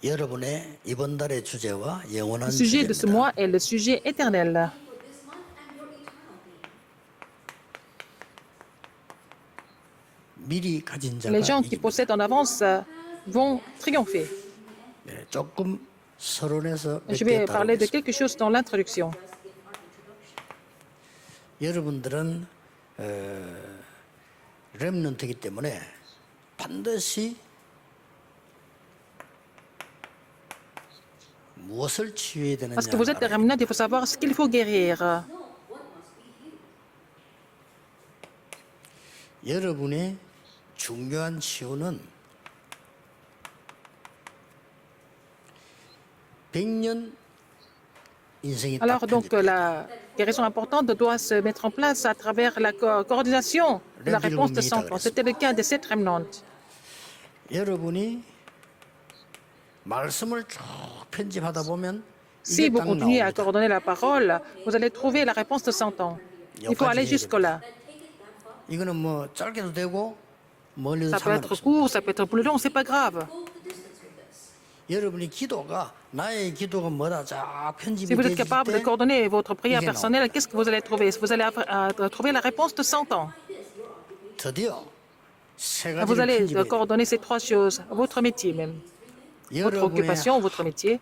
여러분의 이번 달의 주제와 Le 영원한 sujet de ce 주제입니다. mois est le sujet éternel. 미리 가진 자가 Les gens qui 이깁니다. possèdent en avance vont triompher. 네, 조금 서론에서 몇 Je 개 vais parler de 다루겠습니다. quelque chose dans l'introduction. 여러분들은 렘넌트이기 때문에 반드시 무엇을 치유해야 되느냐 Parce que vous êtes des remnants, il faut savoir ce qu'il faut guérir. 여러분의 중요한 치유는 100년 인생이 딱 Alors donc 편집돼요. la guérison importante doit se mettre en place à travers la coordination de la réponse de 100 ans. C'était le cas des 7 remnants. 여러분이 말씀을 쭉 편집하다 보면 Si 이게 vous 딱 continuez à 나옵니다. coordonner la parole, vous allez trouver la réponse de 100 ans. Il faut aller jusque-là. 이거는 뭐 짧게도 되고 멀리도 Ça peut être 상관없습니다. court, ça peut être plus long, c'est pas grave. 여러분이 기도가 나의 기도가 뭐다 쫙 편집이 Si vous êtes 되실 capable de 때 coordonner votre prière 이게 personnelle, qu'est-ce que vous allez trouver? Vous allez trouver la réponse de 100 ans. 드디어 세 Vous 가지를 allez 편집해야 돼요. coordonner ces 3 choses, votre métier même, votre 여러분의 occupation, votre métier.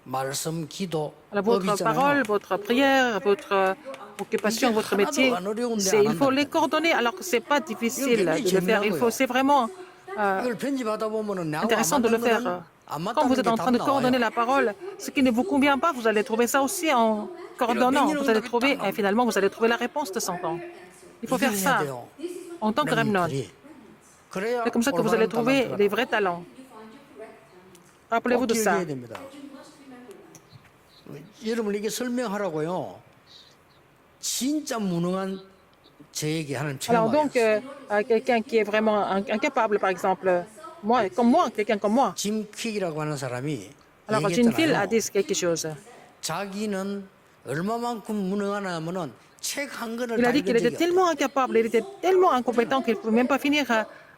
말씀, 기도, Alors, votre parole, 법이잖아요. votre prière, votre occupation, votre métier, il faut les coordonner alors que ce n'est pas difficile de le faire. C'est vraiment 이걸 편집하다 보면은 나하고 안 intéressant de le 맞는 faire. 거는 안 Quand vous 맞다는 êtes en 게 train 답 de coordonner 나와요. la parole, ce qui ne vous convient pas, vous allez trouver ça aussi en coordonnant. Vous allez trouver, et finalement, vous allez trouver la réponse de 100 ans. Il faut 이걸 faire 해야 ça 돼요. en tant que remnant. 렘넌트들이. 그래야 C'est comme ça que vous allez trouver les vrais talents. Rappelez-vous de ça. 기억해야 됩니다. 여러분 이게 설명하라고요. 진짜 무능한 저에게 하는 Alors 체험이에요. donc, quelqu'un qui est vraiment incapable, par exemple, moi, quelqu'un comme moi. 짐 퀵이라고 하는 사람이 Alors, Jean Phil a 얘기했잖아요. dit quelque chose. 자기는 얼마만큼 무능하냐면은 책 한 권을 Il 다 a dit qu'il 읽은 était 적이 없대요. tellement incapable, il était tellement incompétent qu'il ne pouvait même pas finir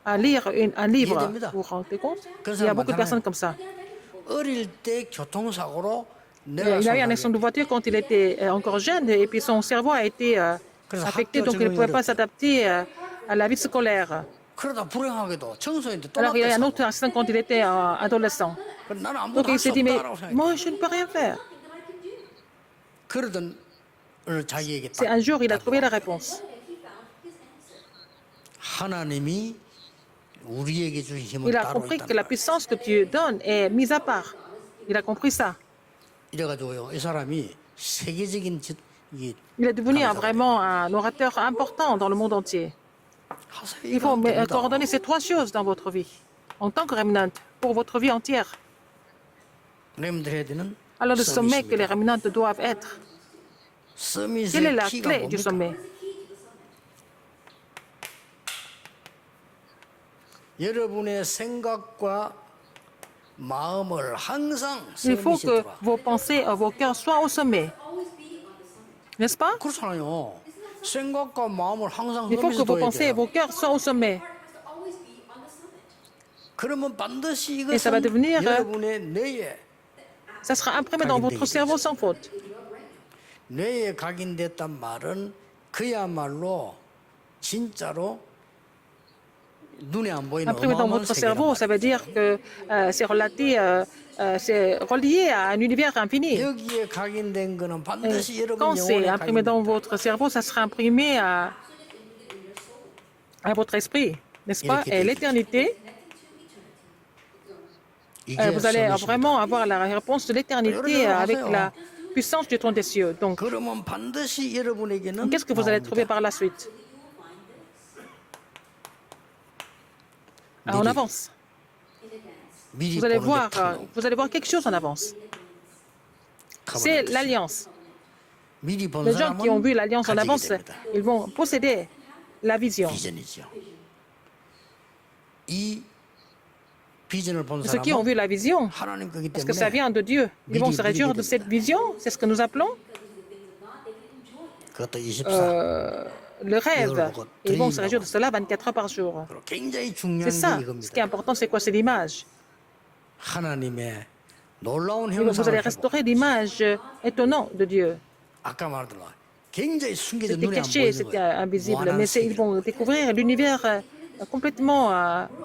à lire un livre. Vous vous rendez compte? Il y a beaucoup de personnes comme ça. 어릴 때 교통사고로 Il a eu un accident de voiture quand il était encore jeune et puis son cerveau a été affecté, donc il ne pouvait pas s'adapter à la vie scolaire. 그러다 불행하게도 청소년때 또 Alors il y a eu un 났댔어. autre accident quand il était adolescent. 나는 아무것도 Donc il 할 수 s'est dit, mais 없다라고 생각해. moi je ne peux rien faire. 그러던 어느 자기에게 C'est 딱 un jour, il a trouvé la réponse. 하나님이 우리에게 주신 힘은 Il a 따로 compris que 있다. la puissance que Dieu donne est mise à part. Il a compris ça. 이래가지고요, 이 사람이 세계적인 Il est devenu vraiment un orateur important dans le monde entier. Il faut coordonner ces 3 choses dans votre vie, en tant que remnant, pour votre vie entière. Alors le sommet que les remnants doivent être, quelle est la clé du sommet? 여러분의 생각과 마음을 항상 Il faut 서밋이 que 들어와. vos pensées, vos cœurs soient au sommet. N'est-ce pas? 그렇잖아요. 생각과 마음을 항상 Il faut que 서밋이 vos 둬야 pensées et 돼요. vos cœurs soient au sommet. 그러면 반드시 Et ça va 이것은 devenir, 여러분의 뇌에 Ça sera imprimé dans votre cerveau sans faute. 뇌에 각인됐단 말은 그야말로 진짜로 눈에 안 보이는 Imprimé dans 어마어마한 votre 세계란 cerveau, ça 말이에요. veut dire que c'est relié à un univers infini. 여기에 각인된 거는 반드시 여러분 Quand c'est 영혼에 imprimé dans 각인된다. votre cerveau, ça sera imprimé à votre esprit, n'est-ce pas? Et l'éternité, 이게 vous allez 서밋입니다. vraiment avoir la réponse de l'éternité avec la puissance du trône des cieux. Donc, 그러면 반드시 여러분에게는 qu'est-ce que vous allez trouver 나옵니다. par la suite? En avance. 미리 Vous allez 보는 게 vous allez voir quelque chose en avance. C'est covenant. l'alliance. 미리 본 Les gens qui ont vu l'alliance en 가지게 avance, 됩니다. ils vont posséder la vision. 비전이죠. 이 비전을 본 Ceux qui ont vu 사람은 la vision, 하나님 거기 parce que ça 때문에 vient de Dieu, ils vont se réjouir de cette vision. C'est ce que nous appelons 그것도 24. le rêve. Ils vont se réjouir de cela 24 heures par jour. 굉장히 C'est 중요한 ça. 게 Ce qui est 이겁니다. important, c'est quoi? C'est l'image. 하나님의 놀라운 Et vous allez 형상을 회복. restaurer l'image étonnante de Dieu. 아까 말했던 굉장히 숨겨져 C'était 눈에 안 caché, 보이는 c'était 거예요. invisible, 무한한 mais ils 세계를. vont découvrir l'univers complètement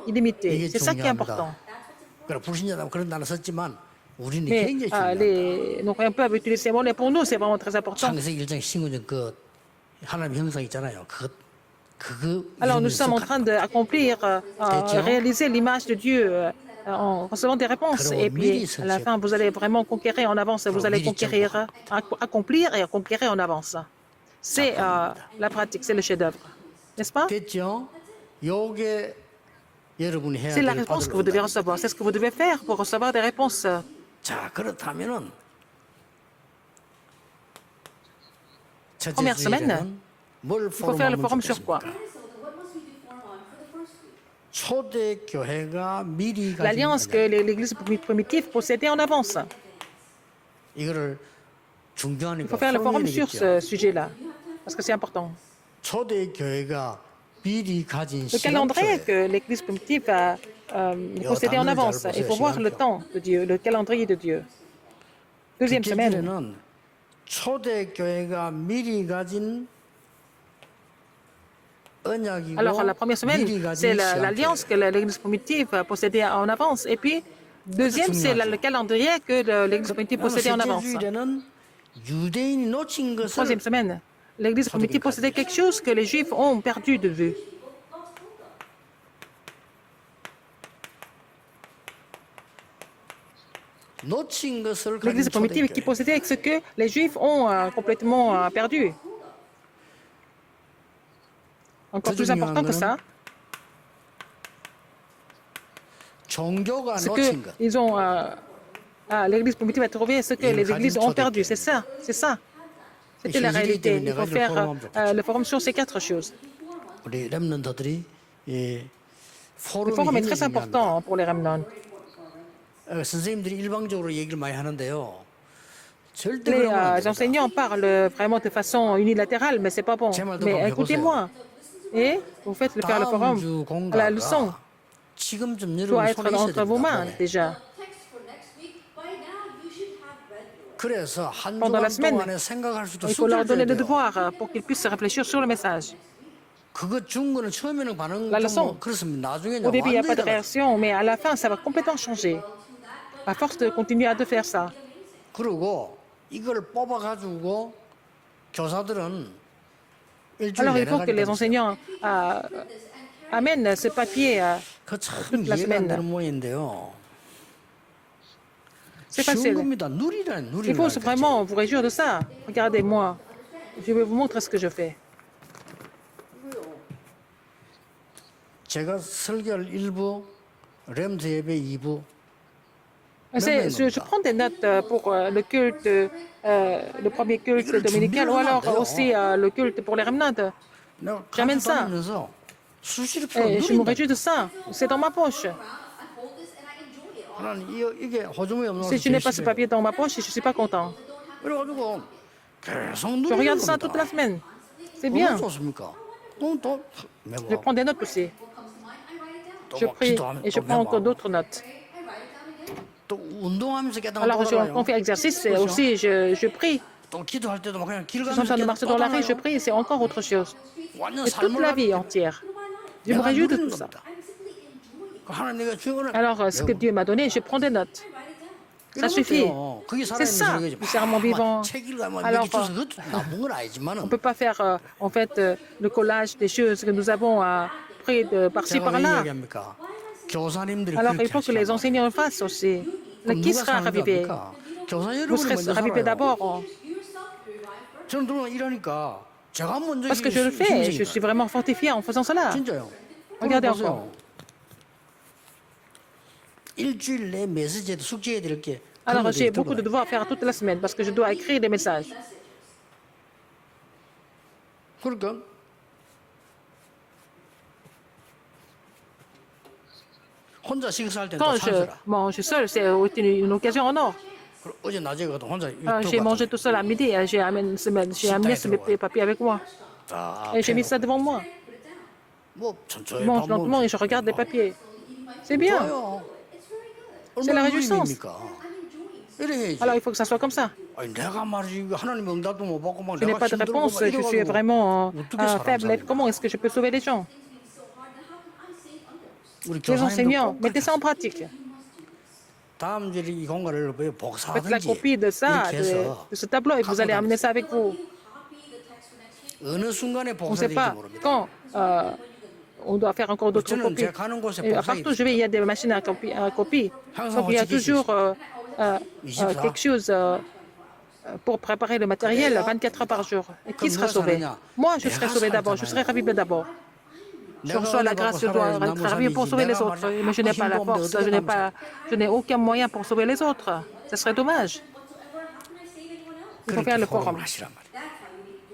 illimité. 이게 C'est ça qui est important. 중요합니다. 그래 불신자다 그런 단어 썼지만 우리는 Mais 굉장히 중요하다. nos croyants peuvent utiliser ces mots, mais pour nous, c'est vraiment très important. 창세기 1장 신구전 그 하나님 형상 있잖아요. 그거 Alors, nous 이루면서 sommes en train d'accomplir, réaliser l'image de Dieu en recevant des réponses. Et puis, à la fin, vous allez vraiment conquérir en avance. Vous allez conquérir, accomplir et conquérir en avance. C'est la pratique, c'est le chef-d'œuvre. N'est-ce pas? 됐죠? 요게 여러분이 해야 C'est la 될 réponse que vous devez recevoir. C'est ce que vous devez faire pour recevoir des réponses. 자, 그렇다면은 첫째 Première semaine, 주일에는 뭘 Il faut faire le forum 포럼하면 sur quoi? 좋겠습니까? 초대 교회가 미리 가진 L'alliance que 언약. l'Église primitive possédait en avance. 이거를 Il 중요하니까 faut faire le forum sur 포럼해야겠죠. ce sujet-là, parce que c'est important. 초대 교회가 미리 가진 Le calendrier 시간표에 que l'Église primitive a possédé en avance, il faut voir le temps de Dieu, le calendrier de Dieu. Deuxième semaine, 주일에는 초대 교회가 미리 가진 언약이고 alors la première semaine, 미리 가진 c'est l'alliance que l'Église primitive possédait en avance, et puis deuxième, c'est le calendrier que l'Église primitive possédait en 셋째 avance. 주일에는 유대인이 놓친 것을 Troisième semaine, l'Église primitive possédait quelque chose que les Juifs ont perdu de vue. 놓친 것을 가진 L'Église primitive qui 초대교회. possédait ce que les Juifs ont complètement perdu. Encore plus important que ça, 종교가 c'est 놓친 que 것. ils ont, l'Église primitive a trouvé ce que les églises ont perdu. C'est ça, c'est ça. C'était la réalité. Il faut faire le forum sur ces quatre choses. 우리 렘넌트들이 이 Le 포럼이 forum est 굉장히 très important pour les remnants. 선생님들이 일방적으로 얘기를 많이 하는데요. 절대 Les 그러면 안 됩니다. enseignants parlent vraiment de façon unilatérale, mais c'est pas bon. Mais écoutez-moi. Et vous faites faire le forum. 다음 주 La leçon 공과가 지금쯤 doit 여러분 être 손에 있어야 entre vos mains 됩니다. déjà. 그래서 한 Pendant la 주간 semaine, 동안에 생각할 수도 il faut leur 숙제를 donner le 줘야 돼요. devoir pour qu'ils puissent réfléchir sur le message. 그거 준 거는 처음에는 반응 La 좀 leçon. 뭐 그렇습니다. 나중에는 Au début, il n'y a pas 완전히 de 달라져요. réaction, mais à la fin, ça va complètement changer. À force de continuer à faire ça. 그리고 이걸 뽑아가지고 교사들은 일주일 Alors, il 내내 faut que les 가지고 enseignants amènent ce papier. 그참 toute la 이해가 안 semaine. 되는 모양인데요. C'est 쉬운 facile. 겁니다. 누리라는 Il faut vraiment vous réjouir de ça. Regardez-moi. Je vais vous montrer ce que je fais. 제가 설교를 1부, 렘트 예배 2부. Je prends des notes pour le culte, le premier culte dominical, ou alors aussi le culte pour les remnants. J'amène ça. 수시로 Et je me 누린다. réjouis de ça. C'est dans ma poche. 하나님 이게 호주머니 없는 Si je n'ai pas ce papier dans ma poche, je ne suis pas content. 그래가지고 계속 Je 누리는 regarde ça toute la 겁니다. semaine. C'est bien. 얼마나 좋습니까? 또 Je prends des notes aussi. Je prie et je prends encore d'autres notes. 또 운동하면서 깨닫는 Alors, quand on fait exercice, aussi, je prie. 또 기도할 때도 막 그냥 길 Je suis en train de marcher dans la rue, je prie, c'est encore autre chose. 완전 Et toute la vie entière. Je me réjouis de tout ça. 하나님 내가 주는 거는 Alors, ce que Dieu m'a donné, je prends des notes. Ça suffit. C'est ça, le serment vivant. Alors, on ne peut pas faire, en fait, le collage des choses que nous avons pris de par-ci, par-là. Alors, il faut que les enseignants le fassent aussi. Qui sera ravivé? Vous serez ravivé d'abord. Parce que je le fais, je suis vraiment fortifié en faisant cela. Regardez encore. Alors, j'ai beaucoup de devoirs à faire toute la semaine parce que je dois écrire des messages. 그러니까 혼자 식사할 때도 Quand je 찬스라. mange seul, c'est une occasion en or. 어제 낮에 가도 혼자 J'ai mangé tout seul à midi, j'ai amené ce papier avec moi. Et j'ai mis ça devant moi. 뭐 Je mange lentement et je regarde les papiers. C'est bien. C'est la réjouissance. Alors il faut que ça soit comme ça. Je n'ai pas de réponse, je suis vraiment faible. Comment est-ce que je peux sauver les gens? Les enseignants, mettez ça en pratique. Faites la copie de ça, de ce tableau, et vous allez amener ça avec vous. On ne sait pas quand on doit faire encore d'autres copies. Et partout où je vais, il y a des machines à copie. Donc il y a toujours quelque chose pour préparer le matériel 24 heures par jour. Et qui sera sauvé? Moi, je serai sauvé d'abord, je serai ravi d'abord. Je reçois la grâce, je dois être ravi pour sauver les autres. Mais je n'ai pas la force, je n'ai aucun moyen pour sauver les autres. Ce serait dommage. Il faut faire le forum.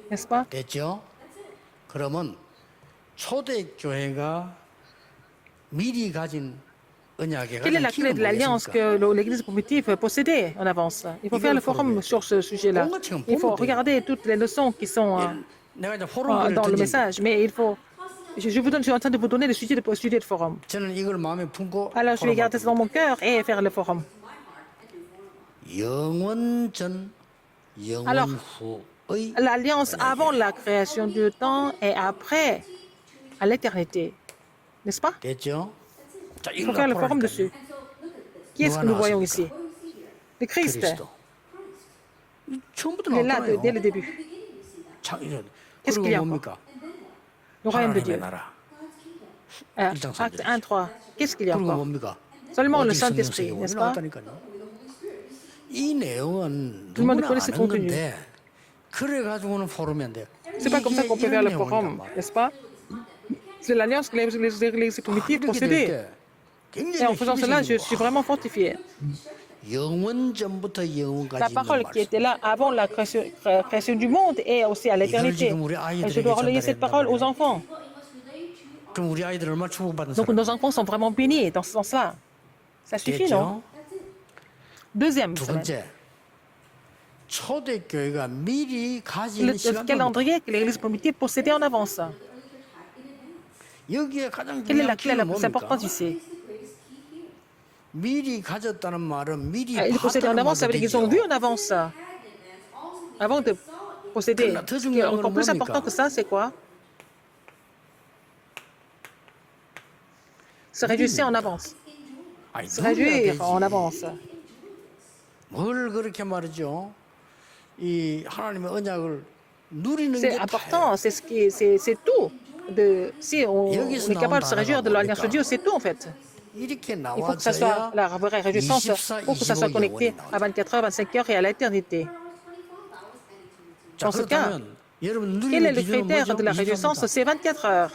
N'est-ce pas? Quelle est la clé de l'alliance que l'Église primitive possédait en avance? Il faut faire le forum sur ce sujet-là. Il faut regarder toutes les leçons qui sont dans le message. Mais il faut... je suis en train de vous donner le sujet de forum. Alors je vais garder ça dans mon cœur et faire le forum. Alors, l'alliance avant la création du temps et après, à l'éternité. N'est-ce pas? Il faut faire le forum dessus. Qui est-ce que nous voyons ici? Le Christ. Il est là dès le début. Qu'est-ce qu'il y a encore? Le royaume de Dieu. Acte 1, 3. Qu'est-ce qu'il y a encore? Seulement le Saint-Esprit, n'est-ce pas? Tout le monde connaît ce contenu. C'est pas comme ça qu'on peut faire le forum, n'est-ce pas? C'est l'alliance que les primitives possédaient. Et en faisant cela, je suis vraiment fortifié. La parole qui était là avant la création du monde est aussi à l'éternité. Et je dois relayer cette parole aux enfants. Donc nos enfants sont vraiment bénis dans ce sens-là. Ça suffit, non? Deuxième semaine. Le calendrier que l'Église primitive possédait en avance. Quelle est la clé la plus importante ici? Ils possédaient en avance, ça veut dire qu'ils ont vu en avance. Avant de posséder. Ce qui est encore plus important que ça, c'est quoi? Se réjouir en avance. Se réjouir en avance. C'est important, c'est tout. Si on est capable de se réjouir de l'alliance de Dieu, c'est tout en fait. Il faut que ça soit la vraie réjouissance, pour que ça soit connecté à 24 heures, 25 heures et à l'éternité. Dans ce cas, quel est le critère de la réjouissance? C'est 24 heures.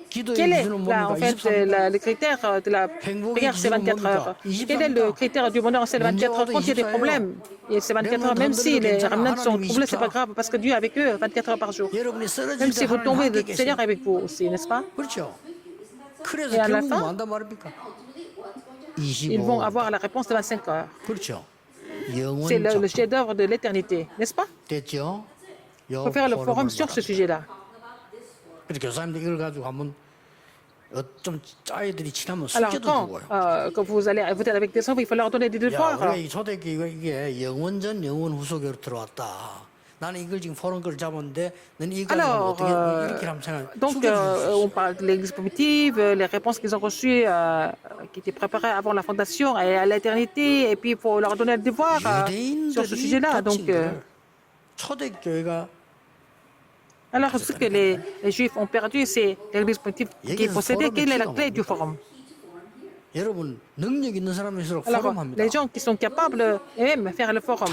Quel est en fait le critère de la prière? C'est 24 heures. Quel est le critère du bonheur? C'est 24 heures. Quand il y a des problèmes, c'est 24 heures. Même si les remnants sont troublés, c'est pas grave, parce que Dieu est avec eux 24 heures par jour. Même si vous tombez, le Seigneur est avec vous aussi, n'est-ce pas? Et à la fin, ils vont avoir la réponse de 25 heures. C'est le chef-d'œuvre de l'éternité, n'est-ce pas? Il faut faire le forum sur ce sujet-là. Alors, quand vous allez êtes avec des enfants, il faut leur donner des devoirs. Alors, donc, on parle de l'Église primitive, les réponses qu'ils ont reçues, qui étaient préparées avant la fondation et à l'éternité, et puis il faut leur donner le devoir sur ce sujet-là. Donc, alors, ce que les Juifs ont perdu, c'est l'Église primitive qui est possédée. Quelle est la clé du forum? Alors, les gens qui sont capables aiment faire le forum.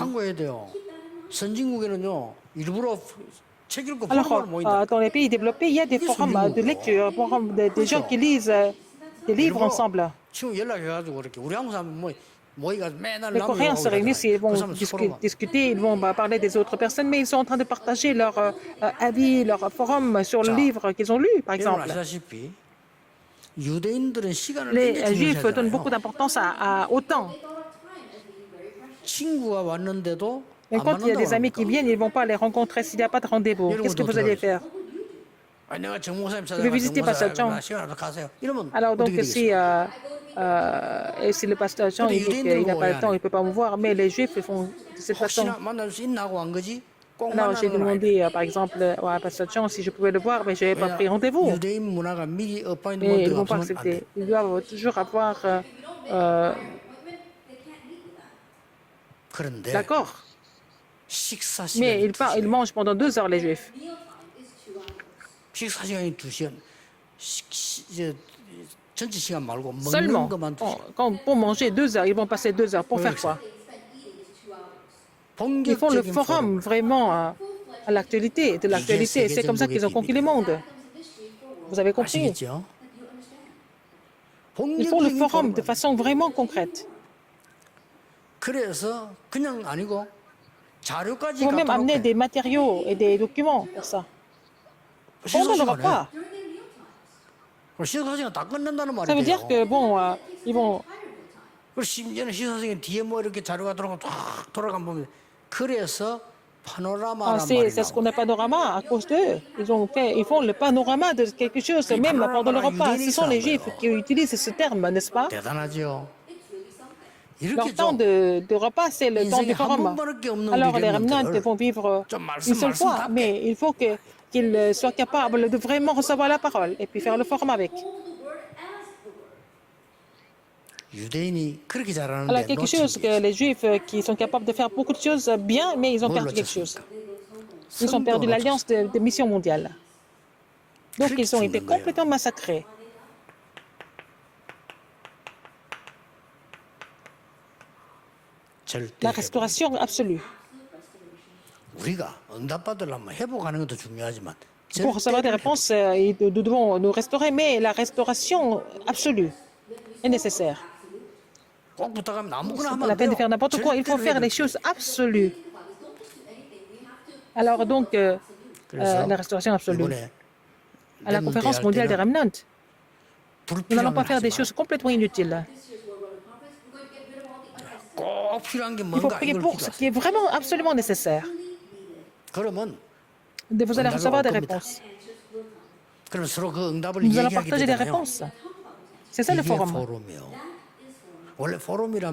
Alors, dans les pays développés, il y a des forums de lecture, des gens qui lisent des livres ensemble. Les Coréens se réunissent, ils vont discuter, ils vont parler des autres personnes, mais ils sont en train de partager leur avis, leur forum sur le livre qu'ils ont lu, par exemple. Les Juifs donnent beaucoup d'importance au temps. Mais quand il y a des amis qui viennent, ils ne vont pas les rencontrer s'il n'y a pas de rendez-vous. Qu'est-ce que vous allez faire? Je vais visiter Pasteur Chang. Alors donc si le pasteur Chang il dit qu'il n'a pas le temps, il ne peut pas me voir, mais les Juifs ils font de cette façon. Alors j'ai demandé par exemple à pasteur Chang si je pouvais le voir, mais je n'avais pas pris rendez-vous. Mais ils ne vont pas accepter. Ils doivent toujours avoir d'accord. Mais ils mangent pendant 2 heures les Juifs. Seulement, pour manger 2 heures, ils vont passer 2 heures. Pour faire quoi? Ils font le forum vraiment à l'actualité, de l'actualité. C'est comme ça qu'ils ont conquis le monde. Vous avez compris? Ils font le forum de façon vraiment concrète. Ils vont même amener des matériaux et des documents pour ça. Pendant le repas. Ça veut dire que, bon, ils vont... C'est ce qu'on appelle panorama à cause d'eux. Ils font le panorama de quelque chose, même pendant le repas. Ce sont les Juifs qui utilisent ce terme, n'est-ce pas? Leur temps de repas, c'est le temps du forum. Alors les remnants vont vivre une seule fois, mais il faut qu'ils soient capables de vraiment recevoir la parole et puis faire le forum avec. Alors quelque chose que les Juifs qui sont capables de faire beaucoup de choses bien, mais ils ont perdu quelque chose. Ils ont perdu l'alliance de mission mondiale. Donc ils ont été complètement massacrés. La restauration absolue. Pour recevoir des réponses, nous devons nous restaurer, mais la restauration absolue est nécessaire. C'est pas la peine de faire n'importe quoi, il faut faire les choses absolues. Alors donc, la restauration absolue. À la conférence mondiale des remnants, nous n'allons pas faire des choses complètement inutiles. Il faut prier pour ce qui est vraiment absolument nécessaire. Vous allez recevoir des réponses. Nous allons partager des réponses. C'est ça le forum. Le forum, le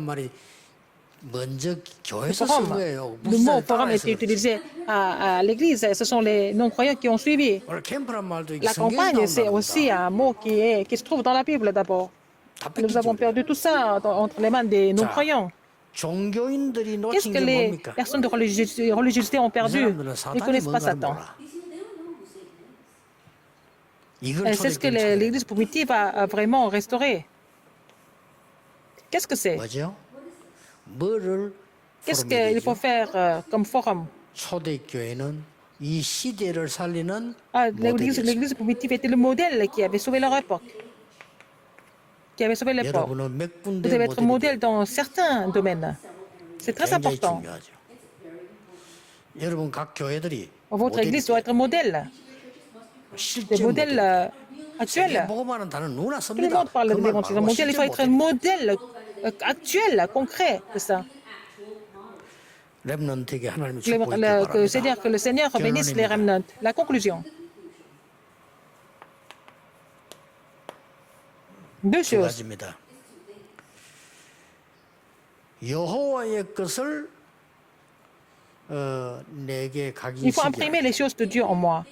mot forum a été utilisé à l'Église. Ce sont les non-croyants qui ont suivi. La campagne, c'est aussi un mot qui se trouve dans la Bible d'abord. Nous avons perdu tout ça entre les mains des non-croyants. Qu'est-ce que les personnes de religiosité ont perdu? Ils ne connaissent pas Satan. C'est ce que l'Église primitive a vraiment restauré. Qu'est-ce que c'est? Qu'est-ce qu'il faut faire comme forum? L'Église primitive était le modèle qui avait sauvé leur époque. Qui avait sauvé l'époque. Vous devez être modèle dans certains domaines. C'est très important. Votre Église doit être modèle. Des modèles actuels. Tout le monde parle de l'évangile mondial. Il faut être un modèle actuel, concret de ça. C'est-à-dire que le Seigneur bénisse les remnants. La conclusion. 2 choses. Il faut imprimer les choses de Dieu en moi.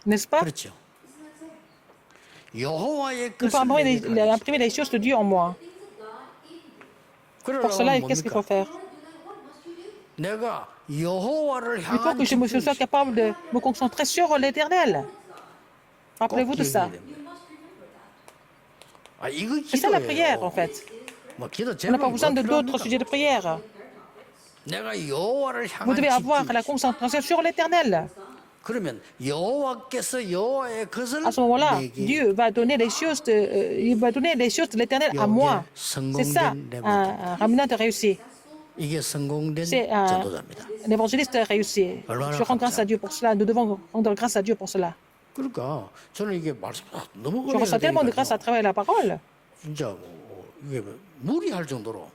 N'est-ce pas? Il faut imprimer les choses de Dieu en moi. Pour cela, qu'est-ce qu'il faut faire? Il faut que je sois capable de me concentrer sur l'Éternel. Rappelez-vous de ça. C'est ça la prière, en fait. On n'a pas besoin d'autres sujets de prière. Vous devez avoir la concentration sur l'Éternel. À ce moment-là, Dieu va donner les choses de l'Éternel à moi. C'est ça, un remnant réussi. C'est un évangéliste réussi. Je rends grâce à Dieu pour cela. Nous devons rendre grâce à Dieu pour cela. Je reçois tellement de grâce à travers la parole. 이게 무리할 정도로.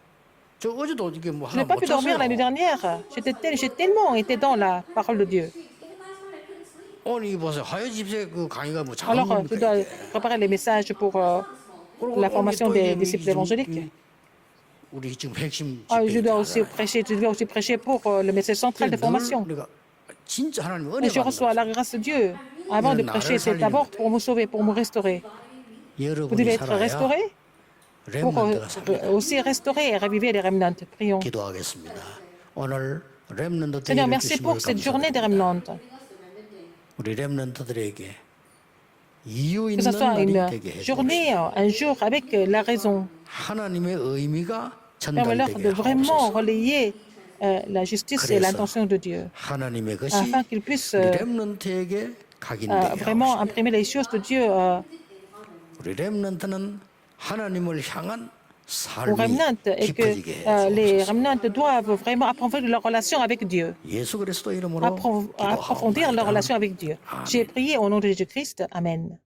저 어제도 이게 뭐 Je 하나 n'ai pas 못 pu dormir la nuit 잤어요. dernière. J'ai tellement été dans la parole de Dieu. 오늘 이 보세요. 화요 집세 그 강의가 뭐 작은 Alors, je 겁니까 dois 이게. préparer les messages pour 그리고 la 오늘 formation 또 des 이게 disciples évangéliques. 우리 지금 핵심 Je dois aussi 집회 prêcher, je dois aussi prêcher pour le message central de formation. 내가 진짜 하나님 Et 은혜 je reçois la 받는 grâce de Dieu. Avant de prêcher, c'est d'abord pour me sauver, pour me restaurer. Vous devez 여러분이 être 살아야 restauré pour 렘넌트가 삽니다. aussi restaurer et raviver les remnants. Prions. 기도하겠습니다. 오늘 렘넌트 Seigneur, 데이를 merci 주신 pour 걸 cette journée des 감사드립니다. remnants. 우리 렘넌트들에게 이유 Que 있는 ce soit 날이 une 되게 journée, 해주옵소서. un jour avec la raison. 하나님의 의미가 Permets-leur 전달되게 de vraiment 하옵소서. relayer la justice et 그래서 l'intention de Dieu, 하나님의 것이 afin qu'ils puissent 우리 렘넌트에게 각인되게 vraiment 하옵소서. imprimer les choses de Dieu 우리 렘넌트는 하나님을 향한 aux 삶이 remnants et que 깊어지게 les 해주옵소서. remnants doivent vraiment approfondir leur relation avec Dieu, 예수 그리스도 이름으로 approfondir leur relation 기도하옵나이다. avec Dieu. J'ai prié au nom de Jésus-Christ. Amen.